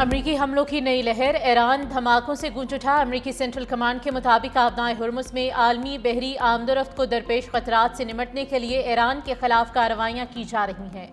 अमरीकी हमलों की नई लहर, ईरान धमाकों से गूंज उठा। अमरीकी सेंट्रल कमांड के मुताबिक आबनाए हुर्मुज में आलमी बहरी आमदोरफ्त को दरपेश खतरात से निमटने के लिए ईरान के खिलाफ कार्रवाइयां की जा रही हैं।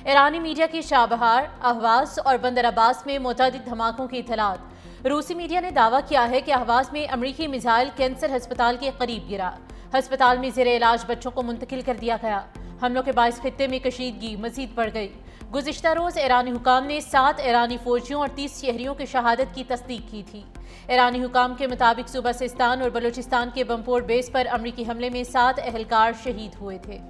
ईरानी मीडिया की शाबहार, अहवाज और बंदर अब्बास में मुतअद्दिद धमाकों की इत्तलात। रूसी मीडिया ने दावा किया है कि अहवाज में अमरीकी मिसाइल कैंसर अस्पताल के करीब गिरा। अस्पताल में ज़ेरे इलाज बच्चों को मुंतकिल कर दिया गया। हमलों के बाइस खित्ते में कशीदगी मजीद बढ़ गई। गुज़िश्ता रोज़ ईरानी हुकाम ने 7 ईरानी फौजियों और 30 शहरियों की शहादत की तस्दीक की थी। ईरानी हुकाम के मुताबिक सूबा सिस्तान और बलूचिस्तान के बमपोर बेस पर अमरीकी हमले में 7 एहलकार शहीद हुए थे।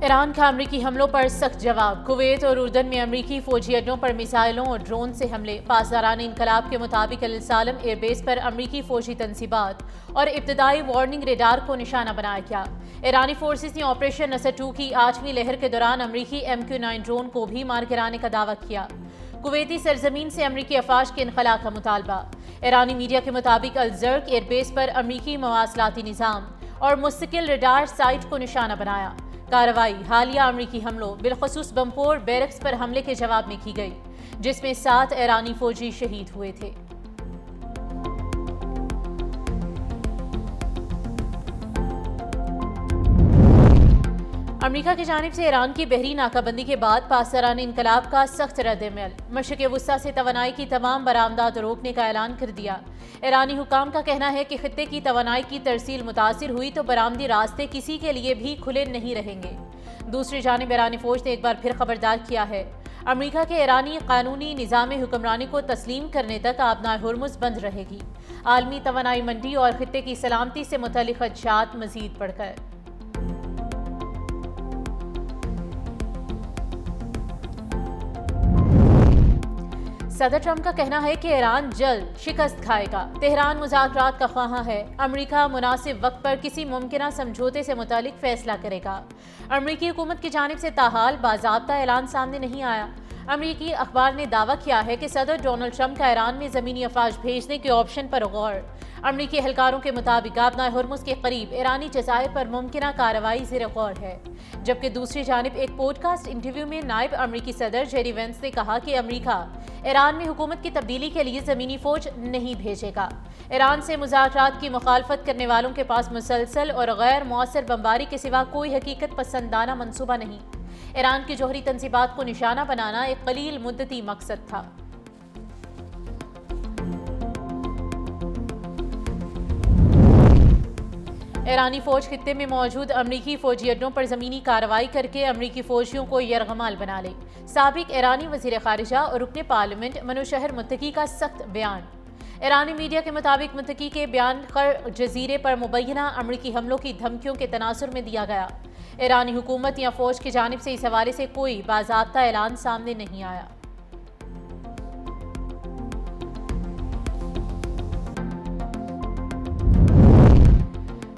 ईरान का अमरीकी हमलों पर सख्त जवाब। कुवैत और उर्दन में अमरीकी फौजी अड्डों पर मिसाइलों और ड्रोन से हमले। पासदारान इनकलाब के मुताबिक अल सालम एयरबेस पर अमरीकी फौजी तनसीबात और इब्तदाई वार्निंग रेडार को निशाना बनाया गया। ईरानी फोर्सेस ने ऑपरेशन नसर 2 की 8वीं लहर के दौरान अमरीकी MQ-9 ड्रोन को भी मार गिराने का दावा किया। कुवैती सरजमीन से अमरीकी अफवाज के इनखला का मुतालबा। ईरानी मीडिया के मुताबिक अल जर्क एयरबेस पर अमरीकी मवासलाती निज़ाम और मुस्तकिल रेडार साइट को निशाना बनाया। कार्रवाई हालिया अमरीकी हमलों बिलखसूस बमपोर बैरक्स पर हमले के जवाब में की गई, जिसमें 7 ईरानी फौजी शहीद हुए थे। अमरीका की जानिब से ईरान की बहरी नाकाबंदी के बाद पासदारान इनकलाब का सख्त रद्द-ए-अमल। मशरिक़ वुस्ता से तवानाई की तमाम बरामदात रोकने का ऐलान कर दिया। ईरानी हुकाम का कहना है कि खित्ते की तवानाई की तरसील मुतासिर हुई तो बरामदी रास्ते किसी के लिए भी खुले नहीं रहेंगे। दूसरी जानिब ईरानी फौज ने एक बार फिर खबरदार किया है, अमरीका के ईरानी कानूनी निज़ाम हुक्मरानी को तस्लीम करने तक आबनाए हुर्मुज बंद रहेगी। आलमी तवानाई मंडी और खित्ते की सलामती से मुतल्लिक़ खदशात मजीद बढ़कर। सदर ट्रंप का कहना है कि ईरान जल्द शिकस्त खाएगा। तेहरान मुज़ाकरात का ख्वाहा है। अमरीका मुनासिब वक्त पर किसी मुमकिना समझौते से मुतालिक फैसला करेगा। अमरीकी हुकूमत की जानिब से ताहाल बाज़ाब्ता ऐलान सामने नहीं आया। अमरीकी अखबार ने दावा किया है कि सदर डोनाल्ड ट्रंप का ईरान में ज़मीनी अफवाज भेजने के ऑप्शन पर गौर। अमरीकी एहलकारों के मुताबिक आबनाए हुर्मुज के करीब ईरानी जज़ायर पर मुमकिना कार्रवाई ज़ेर गौर है। जबकि दूसरी जानिब एक पॉडकास्ट इंटरव्यू में नायब अमरीकी सदर जेरी वेंस ने कहा कि अमरीका ईरान में हुकूमत की तब्दीली के लिए ज़मीनी फ़ौज नहीं भेजेगा। ईरान से मुज़ाकरात की मुखालफत करने वालों के पास मुसलसल और गैर मौसर बमबारी के सिवा कोई हकीकत पसंदाना मनसूबा नहीं। ईरान की जोहरी तंसीबात को निशाना बनाना एक कलील मुद्दती मकसद था। ईरानी फौज खित्ते में मौजूद अमरीकी फौजी अड्डों पर ज़मीनी कार्रवाई करके अमरीकी फौजियों को यरगमाल बना ले। साबिक ईरानी वज़ीर ख़ारिजा और रुकने पार्लियामेंट मनोशहर मुत्तकी का सख्त बयान। ईरानी मीडिया के मुताबिक मुत्तकी के बयान खर जजीरे पर मुबैना अमरीकी हमलों की धमकियों के तनासुर में दिया गया। ईरानी हुकूमत या फौज की जानिब से इस हवाले से कोई बाज़ाब्ता ऐलान सामने नहीं आया।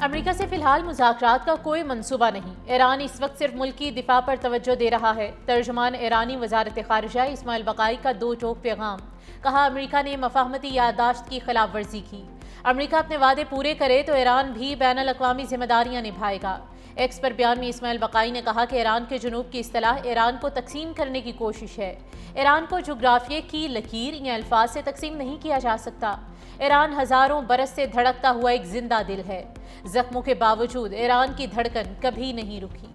अमरीका से फिलहाल मुज़ाकरात का कोई मंसूबा नहीं। ईरान इस वक्त सिर्फ मुल्की दिफा पर तवज्जो दे रहा है। तर्जुमान ईरानी वज़ारत ख़ारिजा इस्माइल बक़ाई का 2 टोक पैगाम। कहा, अमरीका ने मफाहमती याददाश्त की खिलाफ वर्जी की। अमरीका अपने वादे पूरे करे तो ईरान भी बैनुल अक़वामी जिम्मेदारियाँ निभाएगा। एक्स पर बयान में इस्माइल बक़ाई ने कहा कि ईरान के जुनूब की इस्तिलाह ईरान को तकसीम करने की कोशिश है। ईरान को जोग्राफिया की लकीर या अल्फाज से तकसीम नहीं किया जा सकता। ईरान हज़ारों बरस से धड़कता हुआ एक जिंदा दिल है। जख्मों के बावजूद ईरान की धड़कन कभी नहीं रुकी।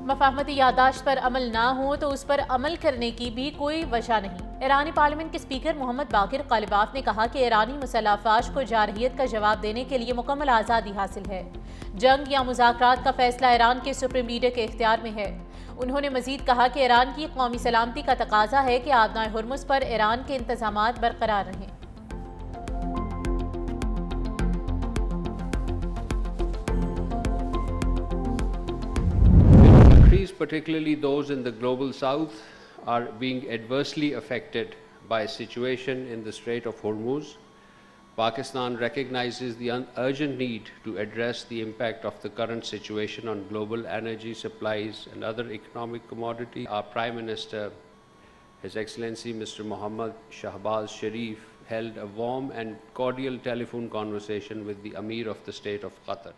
मफाहमती यादाश्त पर अमल ना हो तो उस पर अमल करने की भी कोई वजह नहीं। ईरानी पार्लियामेंट के स्पीकर मोहम्मद बाकिर कालिबाफ ने कहा कि ईरानी मुसल्लह अफवाज को जारहियत का जवाब देने के लिए मुकम्मल आज़ादी हासिल है। जंग या मुज़ाकरात का फैसला ईरान के सुप्रीम लीडर के इख्तियार में है। उन्होंने मजीद कहा कि ईरान की कौमी सलामती का तकाजा है कि आबनाए हुर्मुज पर ईरान के इंतजामात बरकरार रहें। Countries, particularly those in the global south, are being adversely affected by a situation in the Strait of Hormuz. Pakistan recognizes the urgent need to address the impact of the current situation on global energy supplies and other economic commodities. Our Prime Minister, His Excellency Mr. Mohammad Shahbaz Sharif, held a warm and cordial telephone conversation with the Amir of the State of Qatar.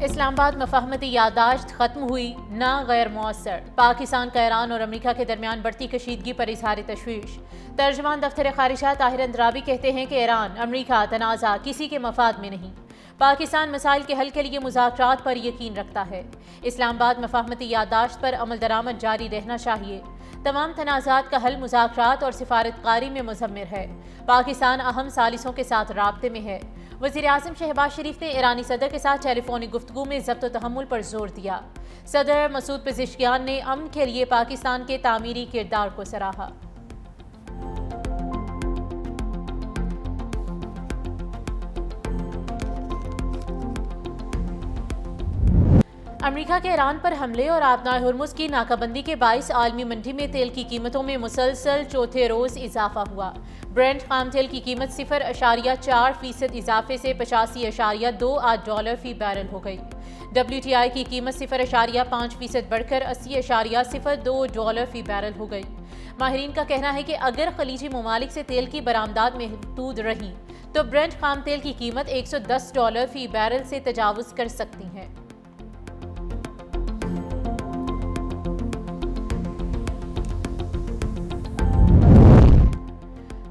Islamabad मफाहमती यादाश्त ख़त्म हुई ना गैर मौसर। पाकिस्तान का Iran और America के दरमियान बढ़ती कशीदगी पर इज़हार तशवीश। तर्जमान दफ्तर ख़ारिजा ताहिर अंद्राबी कहते हैं कि ईरान अमेरिका तनाज़ा किसी के मफाद में नहीं, पाकिस्तान मसाइल के हल के लिए मुज़ाकरात पर यकीन रखता है। इस्लामाबाद मफाहमती यादाश्त पर अमल दरामद जारी रहना चाहिए। तमाम तनाज़ात का हल मुज़ाकरात और सिफारतकारी में मुज़म्मिर है। पाकिस्तान अहम सालिसों के साथ राब्ते में है। वज़ीर-ए-आज़म शहबाज शरीफ ने ईरानी सदर के साथ टेलीफोनिक गुफ्तगू में ज़ब्त व तहम्मुल पर जोर दिया। सदर मसूद पेज़ेश्कियान ने अमन के लिए पाकिस्तान के तामीरी किरदार को सराहा। अमेरिका के ईरान पर हमले और आबनाए हुर्मुज़ की नाकाबंदी के बाइस आलमी मंडी में तेल की कीमतों में मुसलसल चौथे रोज़ इजाफा हुआ। ब्रेंट खाम तेल की कीमत 0.4% इजाफे से $85.28 फी बैरल हो गई। WTI की कीमत 0.5% बढ़कर $80.02 फी बैरल हो गई। माहिरीन का कहना है कि अगर खलीजी ममालिक से तेल की बरामदात महदूद रही तो ब्रेंट खाम तेल की कीमत $110 फी बैरल से तजावुज़ कर सकती है।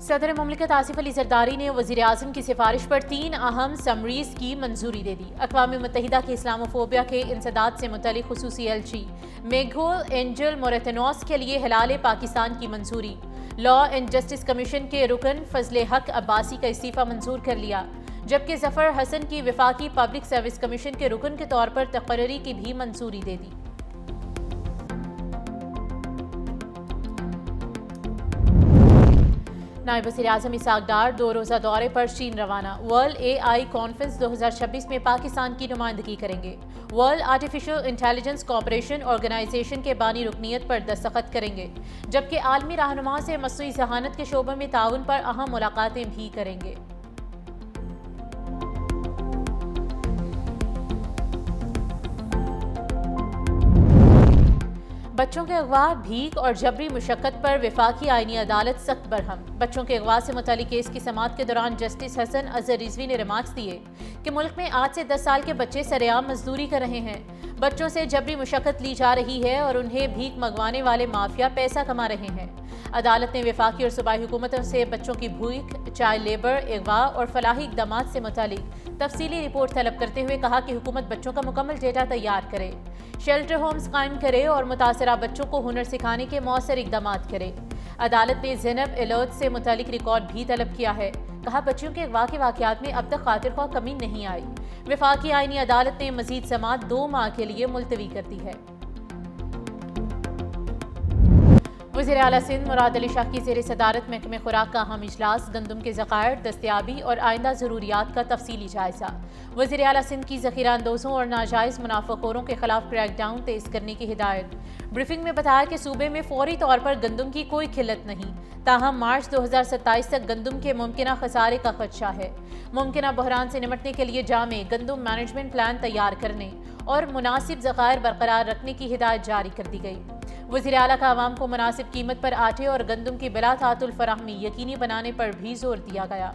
सदर मुमलिकत आसिफ अली जरदारी ने वज़ीर-ए-आज़म की सिफारिश पर 3 अहम समरीज़ की मंजूरी दे दी। अक़वाम मुत्तहिदा के इस्लामोफोबिया के इंसदाद से मुतल्लिक़ खुसूसी एलची मेघोल एंजल मोरेतनोस के लिए हिलाल पाकिस्तान की मंजूरी। लॉ एंड जस्टिस कमीशन के रुकन फजले हक अब्बासी का इस्तीफ़ा मंजूर कर लिया, जबकि ज़फ़र हसन की वफाकी पब्लिक सर्विस कमीशन के रुकन के तौर पर तक़र्री की भी मंजूरी दे दी। नायब वज़ीर-ए-आज़म इसहाक़ डार 2 रोज़ा दौरे पर चीन रवाना। वर्ल्ड AI कॉन्फ्रेंस 2026 में पाकिस्तान की नुमाइंदगी करेंगे। World artificial intelligence cooperation organisation के बानी रुकनीत पर दस्तखत करेंगे, जबकि आलमी रहनुमा से मसनूई ज़हानत के शोबे में ताउन पर अहम मुलाकातें भी करेंगे। बच्चों के अगवा, भीख और जबरी मुशक्कत पर वफाकी आईनी अदालत सख्त बरहम। बच्चों के अगवा से मुतालिक केस की समाअत के दौरान जस्टिस हसन अजहर रिजवी ने रिमार्क्स दिए कि मुल्क में आज से 10 साल के बच्चे सरेआम मजदूरी कर रहे हैं, बच्चों से जबरी मुशक्कत ली जा रही है और उन्हें भीख मंगवाने वाले माफिया पैसा कमा रहे हैं। अदालत ने वफाकी और सूबाई हुकूमतों से बच्चों की भूख, चाइल्ड लेबर, अगवा और फलाही इक़दामात से मुतालिक तफसीली रिपोर्ट तलब करते हुए कहा कि हुकूमत बच्चों का मुकम्मल डेटा तैयार करे, शेल्टर होम्स कायम करे और मुतासरा बच्चों को हुनर सिखाने के मौसर इक़दामात करे। अदालत ने ज़ैनब अलर्ट से मुतालिक रिकॉर्ड भी तलब किया है। कहा बच्चों के अगवा के वाक़यात में अब तक खातिर ख्वाह कमी नहीं आई। वफाकी आईनी अदालत ने मज़ीद समाअत 2 माह के लिए मुलतवी कर दी है। वज़ीर आला सिंध मुराद अली शाह की ज़ेर सदारत महकमे खुराक का अहम इजलास। गंदम के ज़खायर, दस्तियाबी और आइंदा ज़रूरियात का तफसीली जायज़ा। वज़ीर आला सिंध की ज़ख़ीरा अंदोज़ों और नाजायज़ मुनाफ़ाखोरों के खिलाफ क्रैकडाउन तेज़ करने की हिदायत। ब्रीफिंग में बताया कि सूबे में फौरी तौर पर गंदम की कोई किल्लत नहीं, ताहम मार्च 2027 तक गंदम के मुमकिना खसारे का खदशा है। मुमकिना बहरान से निमटने के लिए जामे गंदम मैनेजमेंट प्लान तैयार करने और मुनासिब ज़खायर बरकरार रखने की हिदायत जारी कर दी गई। वज़ीर आला का आवाम को मुनासिब कीमत पर आटे और गंदम की बिला तातुल फराहमी यकीनी बनाने पर भी जोर दिया गया।